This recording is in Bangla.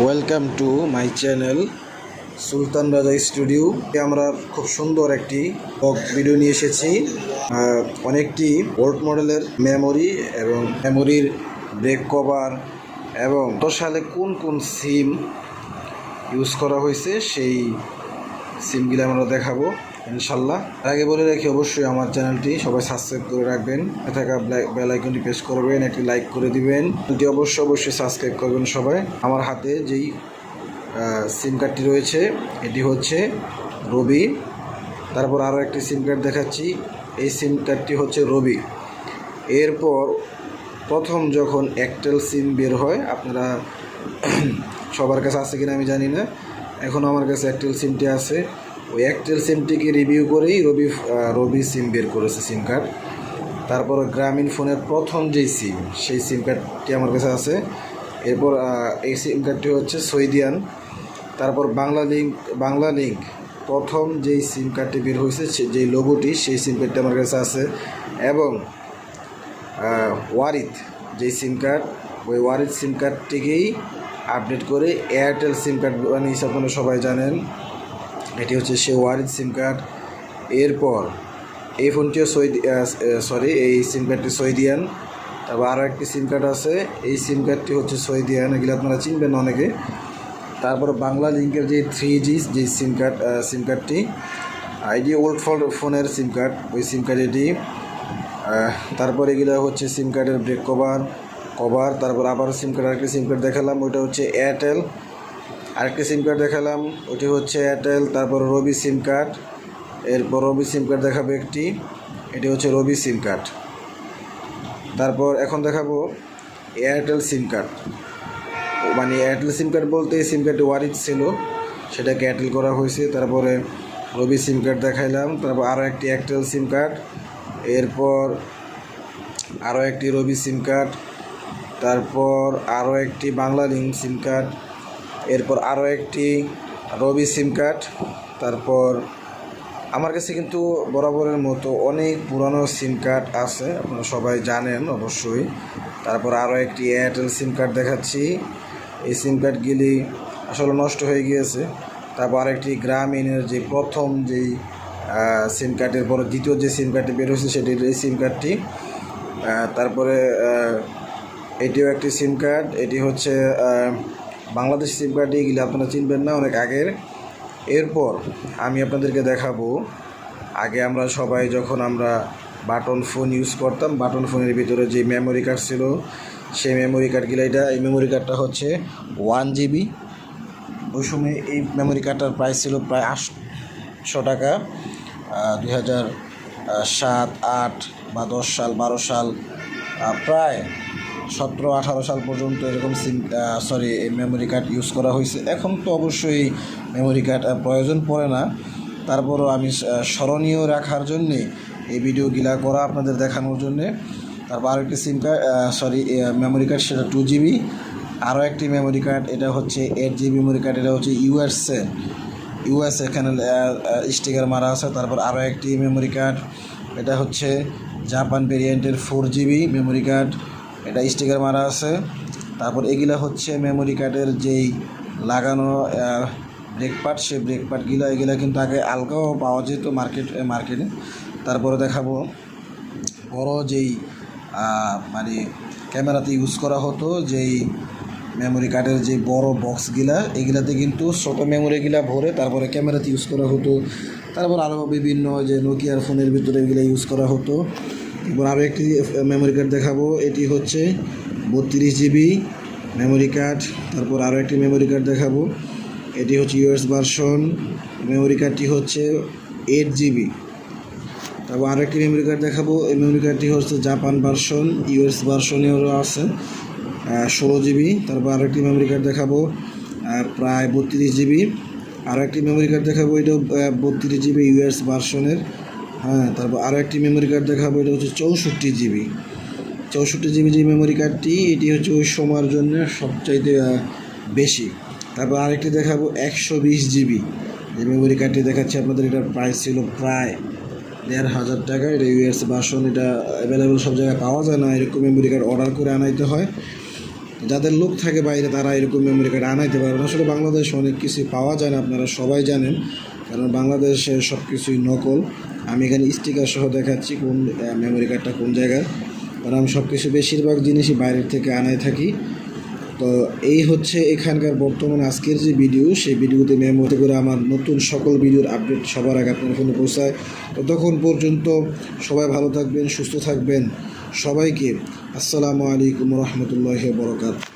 ওয়েলকাম টু মাই চ্যানেল সুলতান রাজা স্টুডিও। আমরা খুব সুন্দর একটি ভিডিও নিয়ে এসেছি। অনেকটি ওল্ড মডেলের মেমোরি এবং মেমোরির ব্রেক কভার এবং 10 সালে কোন কোন সিম ইউজ করা হয়েছে সেই সিমগুলো আমরা দেখাবো ইনশাল্লাহ। আগে বলে রাখি, অবশ্যই আমার চ্যানেলটি সবাই সাবস্ক্রাইব করে রাখবেন, থাকা বেল আইকনটি প্রেস করবেন, একটি লাইক করে দিবেন, এটি অবশ্যই সাবস্ক্রাইব করবেন সবাই। আমার হাতে যেই সিম কার্ডটি রয়েছে এটি হচ্ছে রবি। তারপর আরও একটি সিম কার্ড দেখাচ্ছি, এই সিম কার্ডটি হচ্ছে রবি। এরপর প্রথম যখন এয়ারটেল সিম বের হয়, আপনারা সবার কাছে আছে কিনা আমি জানি না, এখনও আমার কাছে এয়ারটেল সিমটি আছে। ওই এয়ারটেল সিমটিকে রিভিউ করেই রবি সিম বের করেছে সিম কার্ড। তারপর গ্রামীণ ফোনের প্রথম যেই সিম, সেই সিম কার্ডটি আমার কাছে আছে। এরপর এই সিম কার্ডটি হচ্ছে সৌদিয়ান। তারপর বাংলা লিঙ্ক প্রথম যেই সিম কার্ডটি বের হয়েছে, যেই লোগোটি, সেই সিম কার্ডটি আমার কাছে আছে। এবং ওয়ারিথ যেই সিম কার্ড, ওই ওয়ারিথ সিম কার্ডটিকেই আপডেট করে এয়ারটেল সিম কার্ড বানিয়েছে, আপনারা সবাই জানেন। এটি হচ্ছে সে ওয়ারিথ সিম কার্ড। এরপর এই ফোনটিও এই সিম কার্ডটি সৌদিয়ান। তারপর আরও একটি সিম কার্ড আছে, এই সিম কার্ডটি হচ্ছে সৌদিয়ান, এগুলো আপনারা চিনবেন অনেকে। তারপর বাংলা লিঙ্কের যে 3G যে সিম কার্ডটি, এটি ওল্ড ফোনের সিম কার্ড, ওই সিম কার্ড এটি। তারপর এগুলো হচ্ছে সিম কার্ডের ব্রেক কভার। তারপর আবার আরেকটি সিম কার্ড দেখালাম, ওইটা হচ্ছে এয়ারটেল। আরেকটি সিম কার্ড দেখালাম, ওটি হচ্ছে এয়ারটেল। তারপর রবি সিম কার্ড। এরপর রবি সিম কার্ড দেখাবো একটি, এটি হচ্ছে রবি সিম কার্ড। তারপর এখন দেখাবো এয়ারটেল সিম কার্ড। মানে এয়ারটেল সিম কার্ড বলতে এই সিম কার্ডটি ওয়ারিথ ছিল, সেটাকে এয়ারটেল করা হয়েছে। তারপরে রবি সিম কার্ড দেখাইলাম। তারপর আরও একটি এয়ারটেল সিম কার্ড। এরপর আরও একটি রবি সিম কার্ড। তারপর আরও একটি বাংলা লিঙ্ক সিম কার্ড। এরপর আরও একটি রবি সিম কার্ড। তারপর আমার কাছে কিন্তু বরাবরের মতো অনেক পুরানো সিম কার্ড আছে, আপনারা সবাই জানেন অবশ্যই। তারপর আরও একটি এয়ারটেল সিম কার্ড দেখাচ্ছি, এই সিম কার্ডগুলি আসলে নষ্ট হয়ে গিয়েছে। তারপর আরেকটি গ্রামীণের যে প্রথম যেই সিম কার্ডের পর দ্বিতীয় যে সিম কার্ডটি বের হয়েছে সেটির এই সিম কার্ডটি। তারপরে এটিও একটি সিম কার্ড, এটি হচ্ছে বাংলাদেশ সিম কার্ড। এগুলি আপনারা চিনবেন না, অনেক আগের। এরপর আমি আপনাদেরকে দেখাবো, আগে আমরা সবাই যখন আমরা বাটন ফোন ইউজ করতাম, বাটন ফোনের ভিতরে যে মেমোরি কার্ড ছিল, সেই মেমোরি কার্ডগুলো এই মেমোরি কার্ডটা হচ্ছে 1GB। ওই সময় এই মেমোরি কার্ডটার প্রাইস ছিল প্রায় 800 টাকা। 2007, 8 বা 10 সাল, 12 সাল, প্রায় 17-18 সাল পর্যন্ত এরকম এই মেমোরি কার্ড ইউজ করা হয়েছে। এখন তো অবশ্যই মেমোরি কার্ড প্রয়োজন পড়ে না, তারপরও আমি স্মরণীয় রাখার জন্যে এই ভিডিওগুলা করা, আপনাদের দেখানোর জন্যে। তারপর আরও একটি মেমোরি কার্ড, সেটা 2GB। আরও একটি মেমোরি কার্ড, এটা হচ্ছে 8GB মেমোরি কার্ড, এটা হচ্ছে ইউএস, এখানে স্টিকার মারা আছে। তারপর আরও একটি মেমোরি কার্ড, এটা হচ্ছে জাপান ভেরিয়েন্টের 4GB মেমোরি কার্ড, এটা স্টিকার মারা আছে। তারপর এগুলা হচ্ছে মেমোরি কার্ডের যেই লাগানো ব্রেক পার্ট, সেই ব্রেক পার্টগুলো, এগুলা কিন্তু আগে আলগাও পাওয়া যেত মার্কেটে। তারপরে দেখাবো বড় যেই মানে ক্যামেরাতে ইউজ করা হতো যেই মেমোরি কার্ডের যে বড় বক্সগুলা, এগুলাতে কিন্তু ছোটো মেমোরিগুলা ভরে তারপরে ক্যামেরাতে ইউজ করা হতো। তারপর আরও বিভিন্ন যে নোকিয়ার ফোনের ভিতরে এগুলো ইউজ করা হতো। এবার আরও একটি মেমোরি কার্ড দেখাবো, এটি হচ্ছে 32GB মেমোরি কার্ড। তারপর আরও একটি মেমোরি কার্ড দেখাবো, এটি হচ্ছে ইউএস ভার্সন, মেমোরি কার্ডটি হচ্ছে 8GB। তারপর আরও একটি মেমোরি কার্ড দেখাবো, এই মেমোরি কার্ডটি হচ্ছে জাপান ভার্সন, ইউএস ভার্সনেরও আছে 16GB। তারপর আরও একটি মেমোরি কার্ড দেখাবো প্রায় 32GB। আরও একটি মেমোরি কার্ড দেখাবো, এটাও 32GB ইউএস ভার্সনের। তারপর আরও একটি মেমোরি কার্ড দেখাবো, এটা হচ্ছে 64GB যে মেমোরি কার্ডটি, এটি হচ্ছে ওই সময়ের জন্য সবচাইতে বেশি। তারপর আরেকটি দেখাবো 120GB যে মেমোরি কার্ডটি দেখাচ্ছি আপনাদের, এটার প্রাইস ছিল প্রায় 1500 টাকা। এটা ইউএস ভার্সন, এটা অ্যাভেলেবেল সব জায়গায় পাওয়া যায় না, এরকম মেমোরি কার্ড অর্ডার করে আনাইতে হয়। যাদের লোক থাকে বাইরে তারা এরকম মেমোরি কার্ড আনাইতে পারবেন। আসলে বাংলাদেশে অনেক কিছু পাওয়া যায় না, আপনারা সবাই জানেন, কারণ বাংলাদেশে সব কিছুই নকল। আমি এখানে স্টিকার সহ দেখাচ্ছি কোন মেমোরি কার্ডটা কোন জায়গার, কারণ আমি সব কিছু বেশিরভাগ জিনিসই বাইরের থেকে আনাই থাকি। তো এই হচ্ছে এখানকার বর্তমান আজকের যে ভিডিও, সেই ভিডিওতে মেমোরি করে আমার নতুন সকল ভিডিওর আপডেট সবার আগে আপনার ফোনে পৌঁছায়। তো তখন পর্যন্ত সবাই ভালো থাকবেন, সুস্থ থাকবেন। সবাইকে আসসালামু আলাইকুম রহমতুল্লাহি ওয়া বারাকাতুহু।